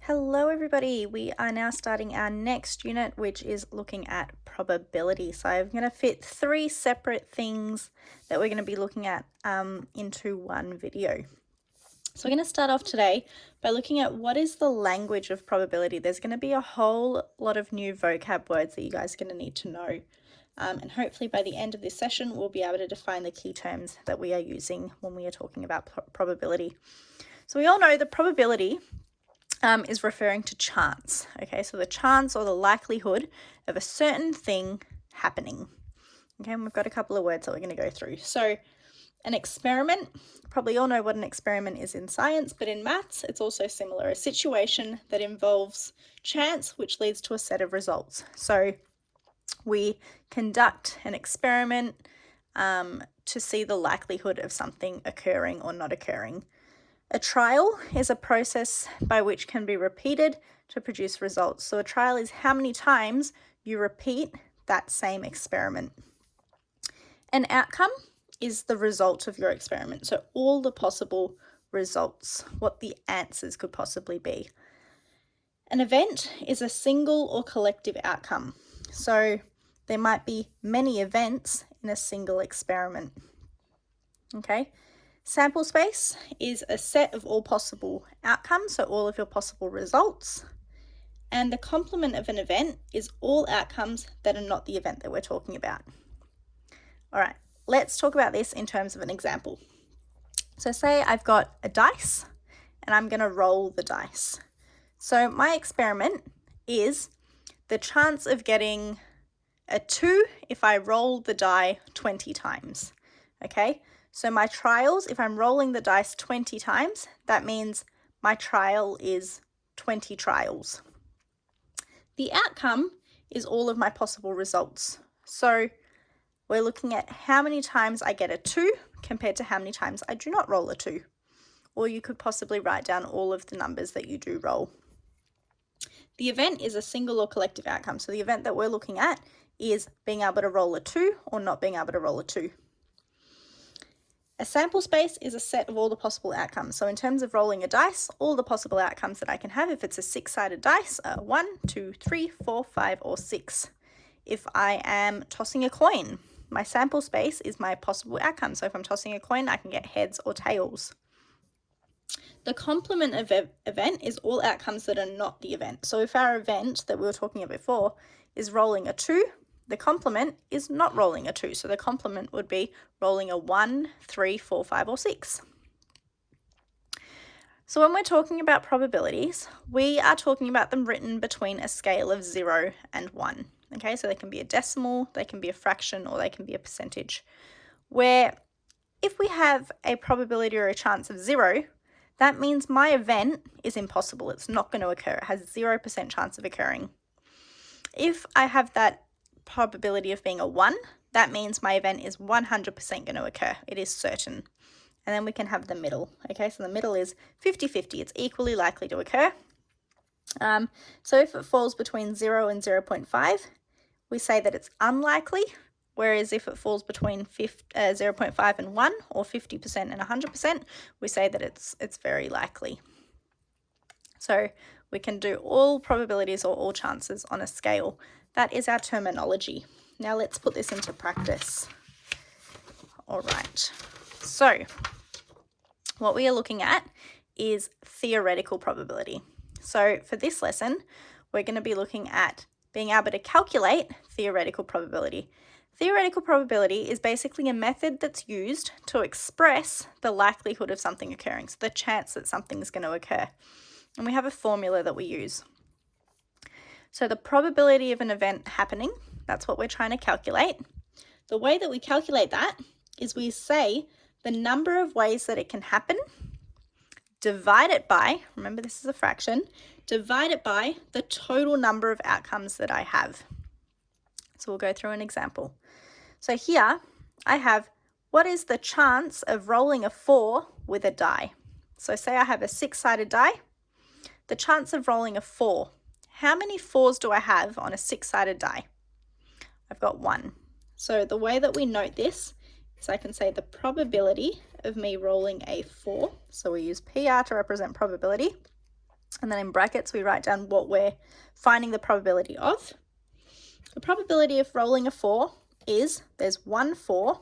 Hello everybody, we are now starting our next unit, which is looking at probability. So I'm going to fit three separate things that we're going to be looking at into one video. So we're going to start off today by looking at what is the language of probability. There's going to be a whole lot of new vocab words that you guys are going to need to know. And hopefully by the end of this session, we'll be able to define the key terms that we are using when we are talking about probability. So we all know that probability is referring to chance. Okay, so the chance or the likelihood of a certain thing happening. Okay, and we've got a couple of words that we're going to go through. So an experiment, probably all know what an experiment is in science, but in maths it's also similar, a situation that involves chance which leads to a set of results. So we conduct an experiment to see the likelihood of something occurring or not occurring. A trial is a process by which can be repeated to produce results. So a trial is how many times you repeat that same experiment. An outcome is the result of your experiment. So all the possible results, what the answers could possibly be. An event is a single or collective outcome. So there might be many events in a single experiment. Okay. Sample space is a set of all possible outcomes, so all of your possible results. And the complement of an event is all outcomes that are not the event that we're talking about. All right, let's talk about this in terms of an example. So say I've got a dice and I'm going to roll the dice. So my experiment is the chance of getting a 2 if I roll the die 20 times. Okay, so my trials, if I'm rolling the dice 20 times, that means my trial is 20 trials. The outcome is all of my possible results. So we're looking at how many times I get a 2 compared to how many times I do not roll a 2. Or you could possibly write down all of the numbers that you do roll. The event is a single or collective outcome. So the event that we're looking at is being able to roll a 2 or not being able to roll a 2. A sample space is a set of all the possible outcomes. So in terms of rolling a dice, all the possible outcomes that I can have, if it's a 6-sided dice, are 1, 2, 3, 4, 5, or 6. If I am tossing a coin, my sample space is my possible outcome. So if I'm tossing a coin, I can get heads or tails. The complement of event is all outcomes that are not the event. So if our event that we were talking about before is rolling a 2, the complement is not rolling a 2. So the complement would be rolling a 1, 3, 4, 5, or 6. So when we're talking about probabilities, we are talking about them written between a scale of 0 and 1. Okay, so they can be a decimal, they can be a fraction, or they can be a percentage. Where if we have a probability or a chance of 0, that means my event is impossible. It's not going to occur. It has 0% chance of occurring. If I have that probability of being a 1, that means my event is 100% going to occur. It is certain. And then we can have the middle. Okay, so the middle is 50-50. It's equally likely to occur. So if it falls between 0 and 0.5, we say that it's unlikely. Whereas if it falls between 0.5 and 1, or 50% and 100%, we say that it's very likely. So we can do all probabilities or all chances on a scale. That is our terminology. Now let's put this into practice. All right. So what we are looking at is theoretical probability. So for this lesson, we're going to be looking at being able to calculate theoretical probability. Theoretical probability is basically a method that's used to express the likelihood of something occurring, so the chance that something is going to occur. And we have a formula that we use. So the probability of an event happening, that's what we're trying to calculate. The way that we calculate that is we say the number of ways that it can happen, divide it by, remember this is a fraction, divide it by the total number of outcomes that I have. So we'll go through an example. So here I have, what is the chance of rolling a 4 with a die? So say I have a 6-sided die. The chance of rolling a 4. How many 4s do I have on a 6-sided die? I've got 1. So the way that we note this is I can say the probability of me rolling a 4. So we use PR to represent probability. And then in brackets, we write down what we're finding the probability of. The probability of rolling a 4 is there's 1 4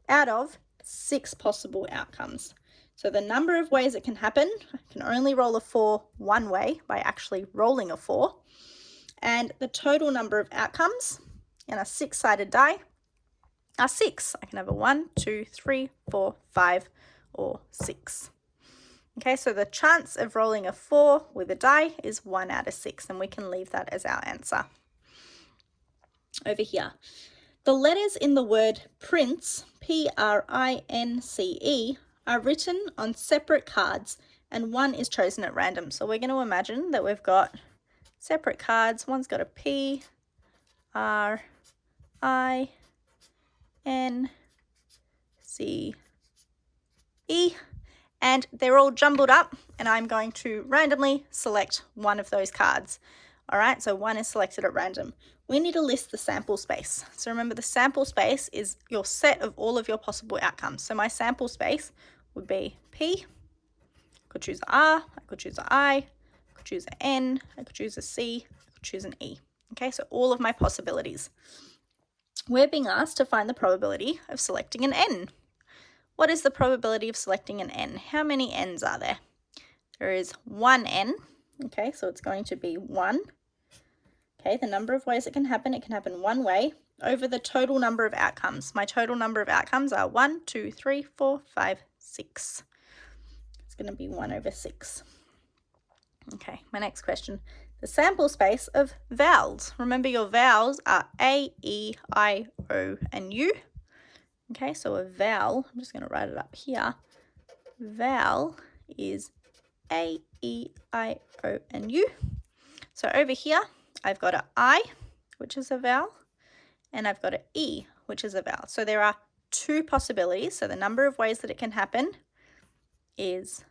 out of 6 possible outcomes. So the number of ways it can happen, I can only roll a 4 one way by actually rolling a 4. And the total number of outcomes in a 6-sided die are 6. I can have a 1, 2, 3, 4, 5, or 6. Okay, so the chance of rolling a 4 with a die is 1 out of 6, and we can leave that as our answer. Over here, the letters in the word prince, P-R-I-N-C-E, are written on separate cards, and one is chosen at random. So we're going to imagine that we've got separate cards. One's got a P, R, I, N, C, E, and they're all jumbled up, and I'm going to randomly select one of those cards. All right, so one is selected at random. We need to list the sample space. So remember, the sample space is your set of all of your possible outcomes. So my sample space would be P, I could choose a R, I could choose a I, I could choose an N, I could choose a C, I could choose an E. Okay, so all of my possibilities. We're being asked to find the probability of selecting an N. What is the probability of selecting an N? How many N's are there? There is one N. Okay, so it's going to be 1. Okay, the number of ways it can happen one way over the total number of outcomes. My total number of outcomes are 1, 2, 3, 4, 5, 6. It's going to be 1 over 6. Okay, my next question. The sample space of vowels. Remember, your vowels are A, E, I, O, and U. Okay, so a vowel, I'm just going to write it up here. Vowel is A, E, I, O, and U. So over here, I've got an I, which is a vowel, and I've got an E, which is a vowel. So there are 2 possibilities. So the number of ways that it can happen is,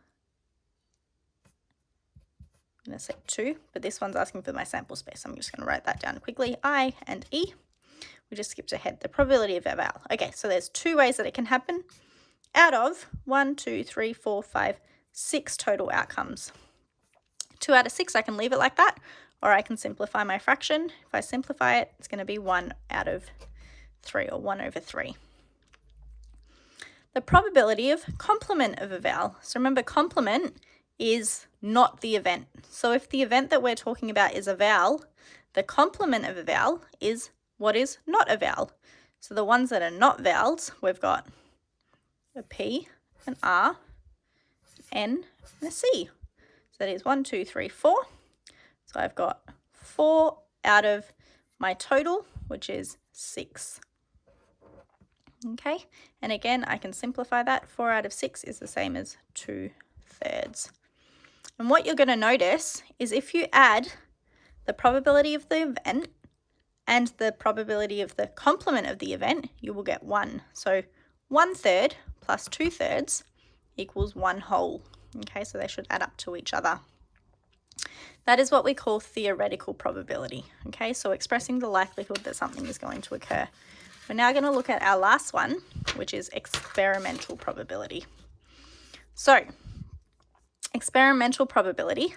I'm going to say 2, but this one's asking for my sample space. I'm just going to write that down quickly. I and E. We just skipped ahead. The probability of a vowel. Okay, so there's 2 ways that it can happen out of 1, 2, 3, 4, 5, 6 total outcomes. 2 out of 6, I can leave it like that, or I can simplify my fraction. If I simplify it, it's going to be 1 out of 3, or 1 over 3. The probability of complement of a vowel. So remember, complement is not the event. So if the event that we're talking about is a vowel, the complement of a vowel is what is not a vowel. So the ones that are not vowels, we've got a P, an R, an N, and a C. So that is 1, 2, 3, 4. So I've got 4 out of my total, which is 6. Okay, and again, I can simplify that. 4 out of 6 is the same as 2/3. And what you're going to notice is if you add the probability of the event and the probability of the complement of the event, you will get 1. So 1/3 plus 2/3 equals 1 whole. Okay, so they should add up to each other. That is what we call theoretical probability. Okay, so expressing the likelihood that something is going to occur. We're now going to look at our last one, which is experimental probability. So, experimental probability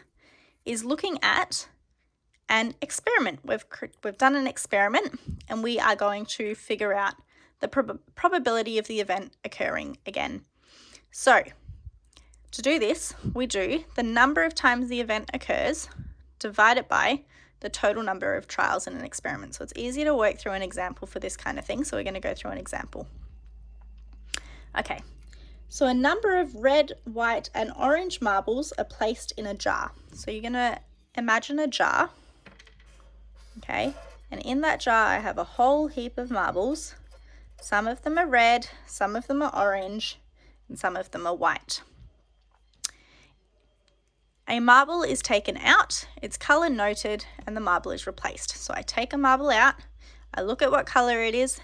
is looking at an experiment. We've done an experiment, and we are going to figure out the probability of the event occurring again. So, to do this, we do the number of times the event occurs divided by the total number of trials in an experiment. So it's easier to work through an example for this kind of thing. So we're going to go through an example. Okay, so a number of red, white, and orange marbles are placed in a jar. So you're going to imagine a jar, okay, and in that jar I have a whole heap of marbles. Some of them are red, some of them are orange, and some of them are white. A marble is taken out, its color noted, and the marble is replaced. So I take a marble out, I look at what color it is,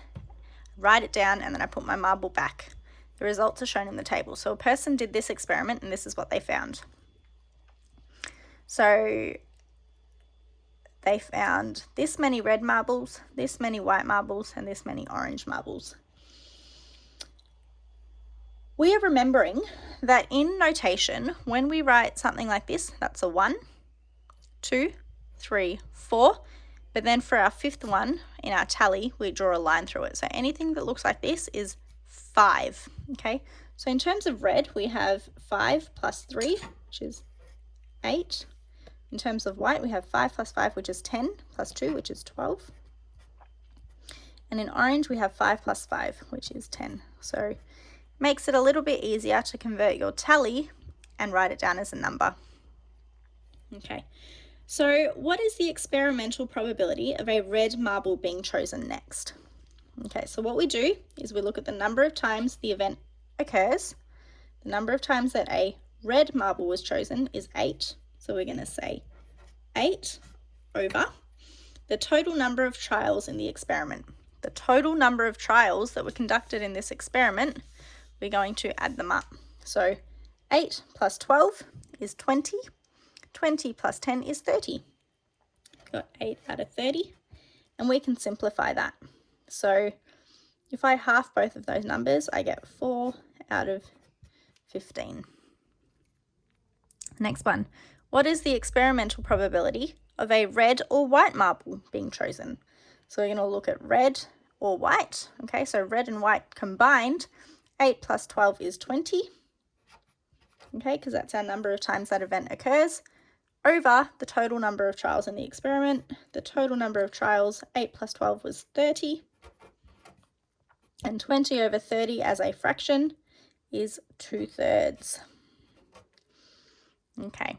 write it down, and then I put my marble back. The results are shown in the table. So a person did this experiment, and this is what they found. So they found this many red marbles, this many white marbles, and this many orange marbles. We are remembering that in notation, when we write something like this, that's a 1, 2, 3, 4. But then for our fifth one in our tally, we draw a line through it. So anything that looks like this is 5. Okay, so in terms of red, we have 5 plus 3, which is 8. In terms of white, we have 5 plus 5, which is 10, plus 2, which is 12. And in orange, we have 5 plus 5, which is 10. So it makes it a little bit easier to convert your tally and write it down as a number. Okay, so what is the experimental probability of a red marble being chosen next? Okay, so what we do is we look at the number of times the event occurs. The number of times that a red marble was chosen is 8. So we're going to say 8 over the total number of trials in the experiment. The total number of trials that were conducted in this experiment, we're going to add them up. So 8 plus 12 is 20. 20 plus 10 is 30. Got 8 out of 30, and we can simplify that. So if I half both of those numbers, I get 4 out of 15. Next one. What is the experimental probability of a red or white marble being chosen? So we're going to look at red or white. Okay, so red and white combined, 8 plus 12 is 20. Okay, because that's our number of times that event occurs, over the total number of trials in the experiment. The total number of trials, 8 plus 12 was 30. And 20 over 30 as a fraction is 2/3. Okay.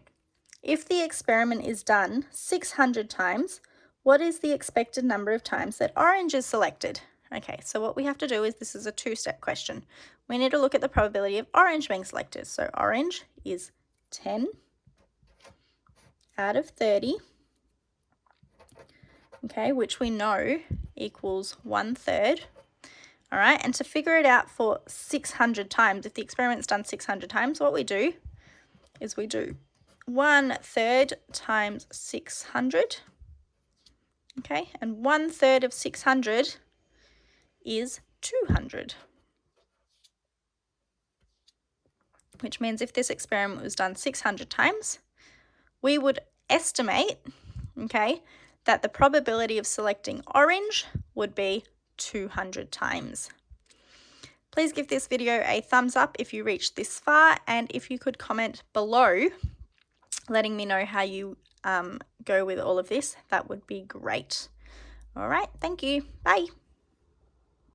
If the experiment is done 600 times, what is the expected number of times that orange is selected? Okay, so what we have to do is, this is a two-step question. We need to look at the probability of orange being selected. So orange is 10 out of 30, okay, which we know equals 1/3. All right, and to figure it out for 600 times, if the experiment's done 600 times, what we do is we do 1/3 times 600, okay, and 1/3 of 600 is 200, which means if this experiment was done 600 times, we would estimate, okay, that the probability of selecting orange would be 200 times. Please give this video a thumbs up if you reached this far, and if you could comment below letting me know how you go with all of this, that would be great. All right, thank you. Bye.